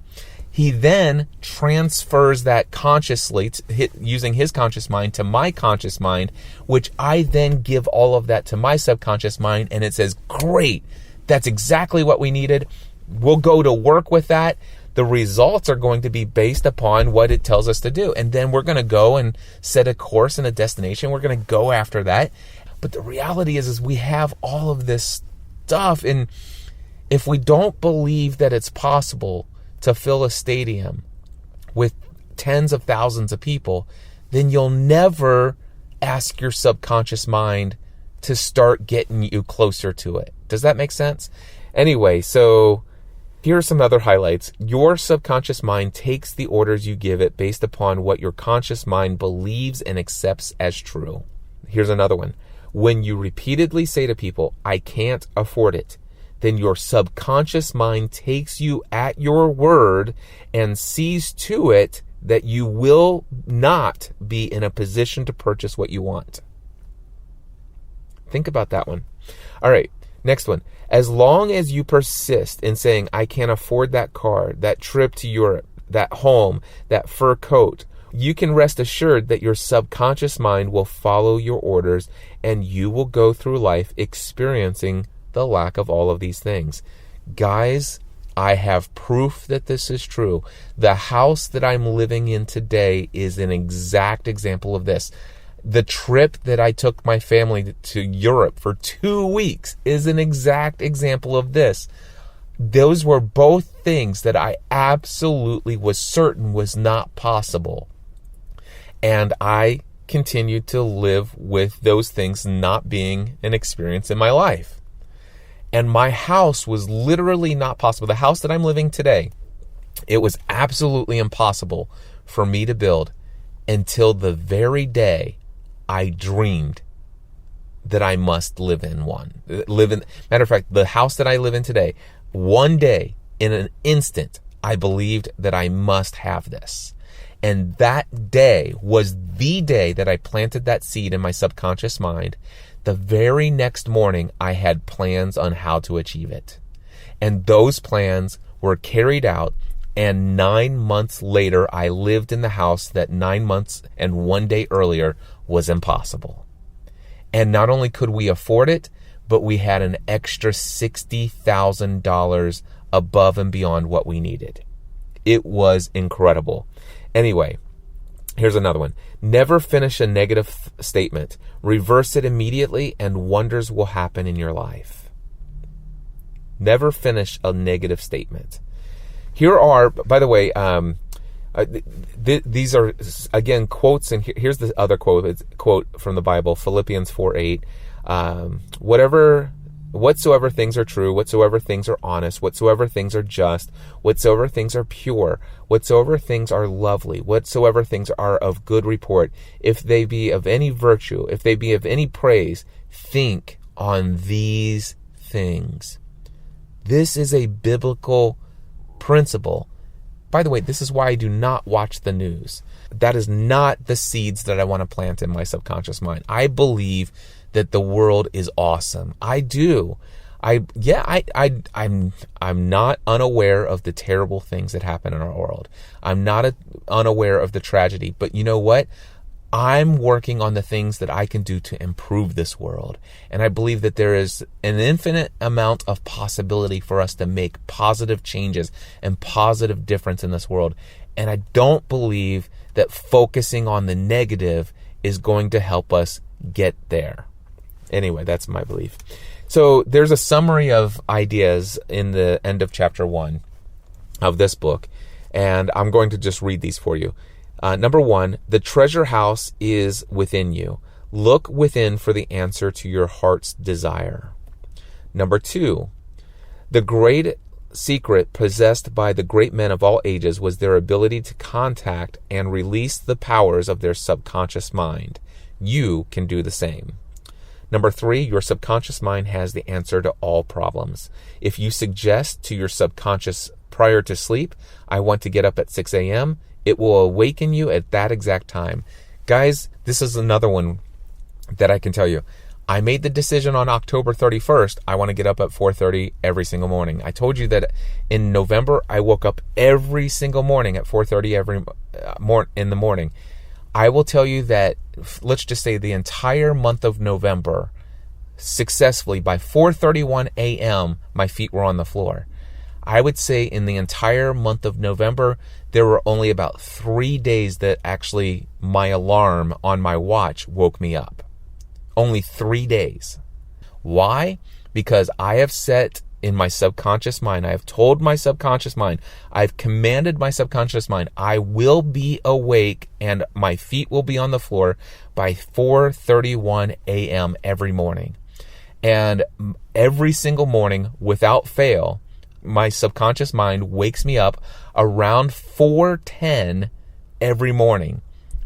He then transfers that consciously, using his conscious mind, to my conscious mind, which I then give all of that to my subconscious mind, and it says, great, that's exactly what we needed. We'll go to work with that. The results are going to be based upon what it tells us to do. And then we're going to go and set a course and a destination. We're going to go after that. But the reality is we have all of this stuff. And if we don't believe that it's possible to fill a stadium with tens of thousands of people, then you'll never ask your subconscious mind to start getting you closer to it. Does that make sense? Anyway, so here are some other highlights. Your subconscious mind takes the orders you give it based upon what your conscious mind believes and accepts as true. Here's another one. When you repeatedly say to people, I can't afford it, then your subconscious mind takes you at your word and sees to it that you will not be in a position to purchase what you want. Think about that one. All right, next one. As long as you persist in saying, I can't afford that car, that trip to Europe, that home, that fur coat, you can rest assured that your subconscious mind will follow your orders and you will go through life experiencing the lack of all of these things. Guys, I have proof that this is true. The house that I'm living in today is an exact example of this. The trip that I took my family to Europe for 2 weeks is an exact example of this. Those were both things that I absolutely was certain was not possible. And I continued to live with those things not being an experience in my life. And my house was literally not possible. The house that I'm living today, it was absolutely impossible for me to build until the very day I dreamed that I must live in one. Matter of fact, the house that I live in today, one day, in an instant, I believed that I must have this. And that day was the day that I planted that seed in my subconscious mind. The very next morning, I had plans on how to achieve it. And those plans were carried out. And 9 months later, I lived in the house that 9 months and 1 day earlier was impossible. And not only could we afford it, but we had an extra $60,000 above and beyond what we needed. It was incredible. Anyway, here's another one. Never finish a negative statement. Reverse it immediately and wonders will happen in your life. Never finish a negative statement. Here are, by the way, these are, again, quotes, and here's the other quote. It's a quote from the Bible, Philippians 4:8. Whatsoever things are true, whatsoever things are honest, whatsoever things are just, whatsoever things are pure, whatsoever things are lovely, whatsoever things are of good report, if they be of any virtue, if they be of any praise, think on these things. This is a biblical principle. By the way, this is why I do not watch the news. That is not the seeds that I want to plant in my subconscious mind. I believe that the world is awesome. I do. I'm not unaware of the terrible things that happen in our world. I'm not unaware of the tragedy. But you know what? I'm working on the things that I can do to improve this world. And I believe that there is an infinite amount of possibility for us to make positive changes and positive difference in this world. And I don't believe that focusing on the negative is going to help us get there. Anyway, that's my belief. So there's a summary of ideas in the end of chapter 1 of this book. And I'm going to just read these for you. Number 1, the treasure house is within you. Look within for the answer to your heart's desire. Number 2, the great secret possessed by the great men of all ages was their ability to contact and release the powers of their subconscious mind. You can do the same. Number 3, your subconscious mind has the answer to all problems. If you suggest to your subconscious prior to sleep, I want to get up at 6 a.m., it will awaken you at that exact time. Guys, this is another one that I can tell you. I made the decision on October 31st, I want to get up at 4:30 every single morning. I told you that in November, I woke up every single morning at 4:30 every in the morning. I will tell you that, let's just say the entire month of November, successfully by 4:31 a.m., my feet were on the floor. I would say in the entire month of November, there were only about 3 days that actually my alarm on my watch woke me up. Only 3 days. Why? Because I have set in my subconscious mind, I have told my subconscious mind, I've commanded my subconscious mind, I will be awake and my feet will be on the floor by 4:31 a.m. every morning. And every single morning, without fail, my subconscious mind wakes me up around 4:10 every morning.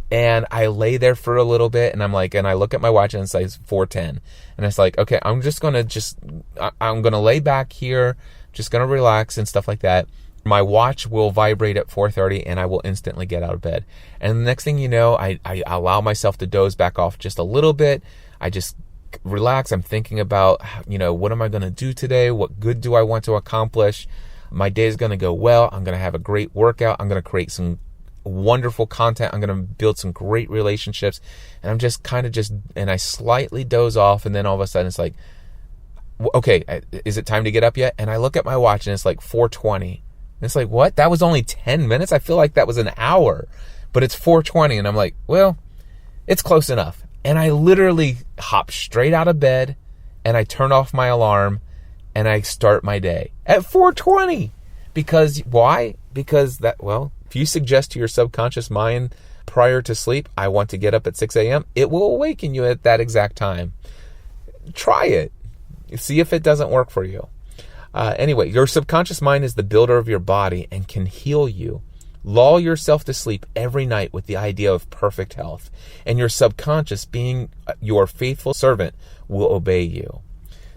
And I lay there for a little bit and I look at my watch and it says 4:10. And it's like, okay, I'm going to lay back here, just going to relax and stuff like that. My watch will vibrate at 4:30 and I will instantly get out of bed. And the next thing you know, I allow myself to doze back off just a little bit. I just relax. I'm thinking about, what am I going to do today? What good do I want to accomplish? My day is going to go well. I'm going to have a great workout. I'm going to create some wonderful content. I'm going to build some great relationships. And I'm just and I slightly doze off. And then all of a sudden it's like, okay, is it time to get up yet? And I look at my watch and it's like 4:20. And it's like, what? That was only 10 minutes? I feel like that was an hour. But it's 4:20. And I'm like, well, it's close enough. And I literally hop straight out of bed and I turn off my alarm and I start my day at 4:20. Because why? Because if you suggest to your subconscious mind prior to sleep, I want to get up at 6 a.m., it will awaken you at that exact time. Try it. See if it doesn't work for you. Anyway, your subconscious mind is the builder of your body and can heal you. Lull yourself to sleep every night with the idea of perfect health, and your subconscious, being your faithful servant, will obey you.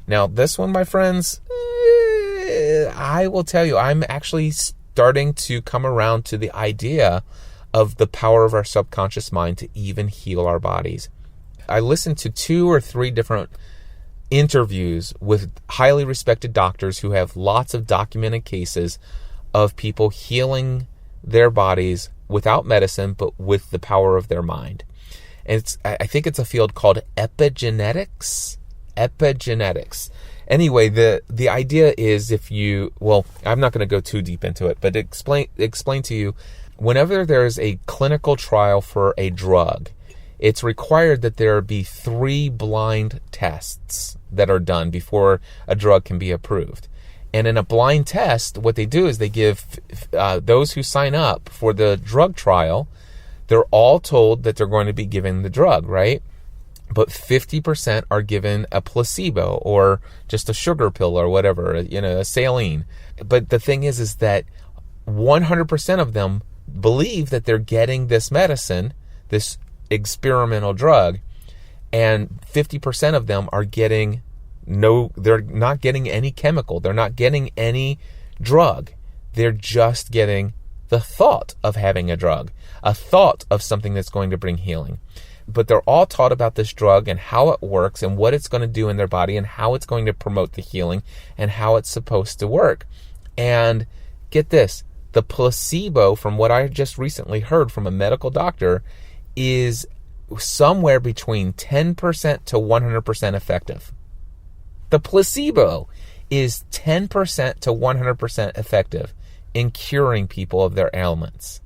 Now, this one, my friends, I will tell you, I'm actually starting to come around to the idea of the power of our subconscious mind to even heal our bodies. I listened to 2 or 3 different interviews with highly respected doctors who have lots of documented cases of people healing their bodies without medicine, but with the power of their mind. And I think it's a field called epigenetics. Anyway, the idea is I'm not going to go too deep into it, but explain to you, whenever there's a clinical trial for a drug, it's required that there be 3 blind tests that are done before a drug can be approved. And in a blind test, what they do is they give those who sign up for the drug trial, they're all told that they're going to be given the drug, right? But 50% are given a placebo or just a sugar pill or whatever, a saline. But the thing is that 100% of them believe that they're getting this medicine, this experimental drug, and 50% of them are getting they're not getting any chemical. They're not getting any drug. They're just getting the thought of having a drug, a thought of something that's going to bring healing. But they're all taught about this drug and how it works and what it's going to do in their body and how it's going to promote the healing and how it's supposed to work. And get this, the placebo, from what I just recently heard from a medical doctor, is somewhere between 10% to 100% effective. The placebo is 10% to 100% effective in curing people of their ailments.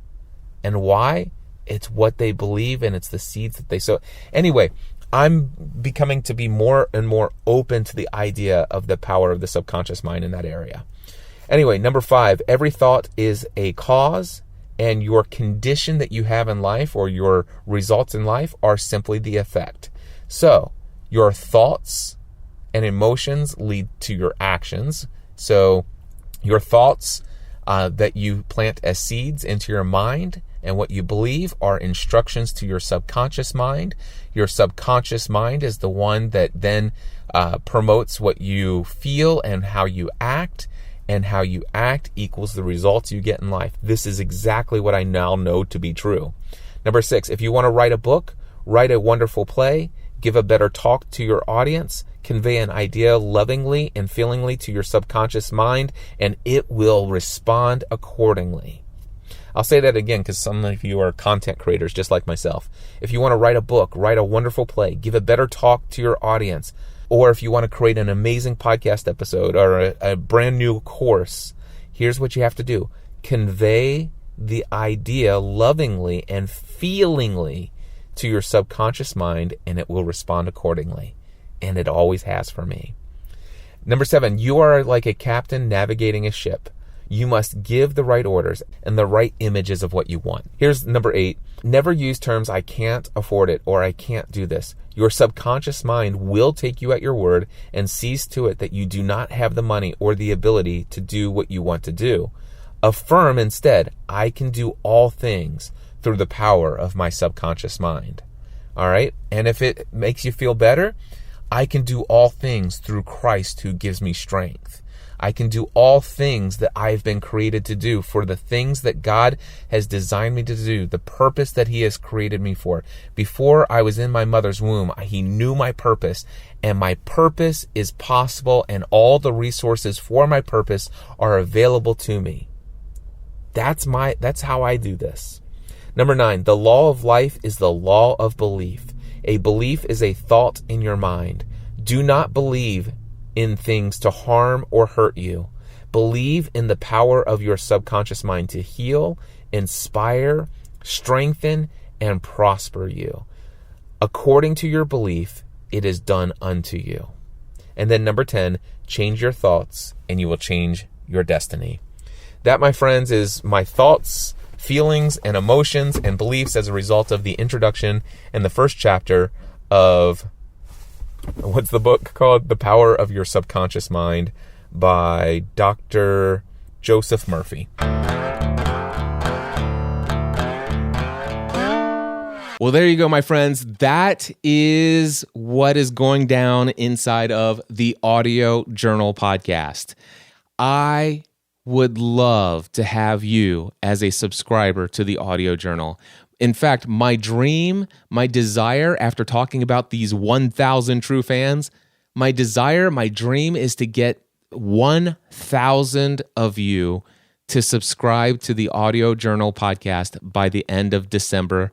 And why? It's what they believe and it's the seeds that they sow. Anyway, I'm becoming to be more and more open to the idea of the power of the subconscious mind in that area. Anyway, number 5, every thought is a cause, and your condition that you have in life or your results in life are simply the effect. So, your thoughts and emotions lead to your actions. So, your thoughts that you plant as seeds into your mind and what you believe are instructions to your subconscious mind. Your subconscious mind is the one that then promotes what you feel and how you act. And how you act equals the results you get in life. This is exactly what I now know to be true. Number 6, if you want to write a book, write a wonderful play, give a better talk to your audience, convey an idea lovingly and feelingly to your subconscious mind, and it will respond accordingly. I'll say that again because some of you are content creators just like myself. If you want to write a book, write a wonderful play, give a better talk to your audience, or if you want to create an amazing podcast episode or a brand new course, here's what you have to do. Convey the idea lovingly and feelingly to your subconscious mind, and it will respond accordingly. And it always has for me. Number 7, you are like a captain navigating a ship. You must give the right orders and the right images of what you want. Here's number 8. Never use terms I can't afford it or I can't do this. Your subconscious mind will take you at your word and sees to it that you do not have the money or the ability to do what you want to do. Affirm instead, I can do all things through the power of my subconscious mind. All right? And if it makes you feel better, I can do all things through Christ who gives me strength. I can do all things that I've been created to do for the things that God has designed me to do, the purpose that He has created me for. Before I was in my mother's womb, He knew my purpose, and my purpose is possible, and all the resources for my purpose are available to me. That's how I do this. Number 9, the law of life is the law of belief. A belief is a thought in your mind. Do not believe in things to harm or hurt you. Believe in the power of your subconscious mind to heal, inspire, strengthen, and prosper you. According to your belief, it is done unto you. And then number 10, change your thoughts and you will change your destiny. That, my friends, is my thoughts, feelings, and emotions and beliefs as a result of the introduction and the first chapter of, what's the book called? The Power of Your Subconscious Mind by Dr. Joseph Murphy. Well, there you go, my friends. That is what is going down inside of the Audio Journal podcast. I would love to have you as a subscriber to the Audio Journal. In fact, my dream, my desire after talking about these 1,000 true fans, my dream is to get 1,000 of you to subscribe to the Audio Journal podcast by the end of December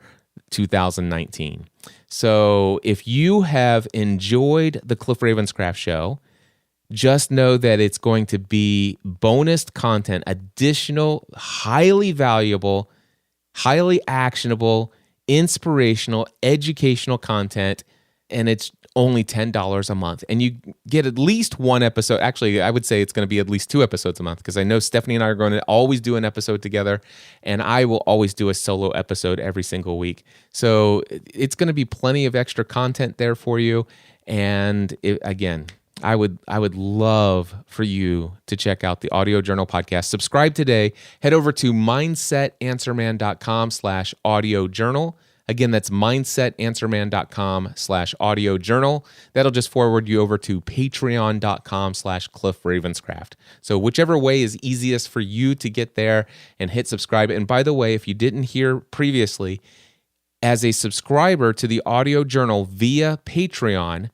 2019. So if you have enjoyed the Cliff Ravenscraft Show, just know that it's going to be bonus content, additional, highly valuable, highly actionable, inspirational, educational content, and it's only $10 a month. And you get at least one episode. Actually, I would say it's going to be at least 2 episodes a month because I know Stephanie and I are going to always do an episode together, and I will always do a solo episode every single week. So it's going to be plenty of extra content there for you. And again, I would love for you to check out the Audio Journal podcast. Subscribe today. Head over to mindsetanswerman.com/audio journal. Again, that's mindsetanswerman.com/audio journal. That'll just forward you over to patreon.com/Cliff Ravenscraft. So whichever way is easiest for you to get there and hit subscribe. And by the way, if you didn't hear previously, as a subscriber to the Audio Journal via Patreon,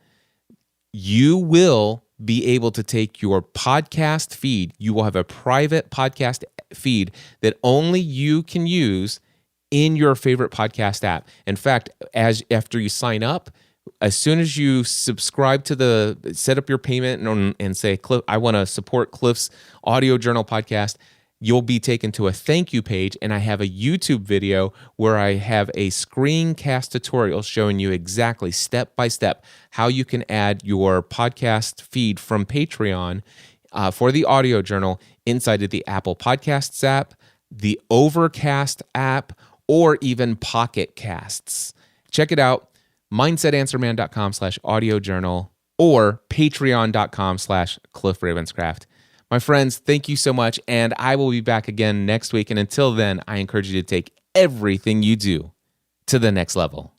you will be able to take your podcast feed. You will have a private podcast feed that only you can use in your favorite podcast app. In fact, after you sign up, as soon as you subscribe to set up your payment and say, Cliff, I want to support Cliff's Audio Journal podcast, you'll be taken to a thank you page, and I have a YouTube video where I have a screencast tutorial showing you exactly step by step how you can add your podcast feed from Patreon for the Audio Journal inside of the Apple Podcasts app, the Overcast app, or even Pocket Casts. Check it out, mindsetanswerman.com/audio journal or patreon.com/Cliff Ravenscraft. My friends, thank you so much, and I will be back again next week. And until then, I encourage you to take everything you do to the next level.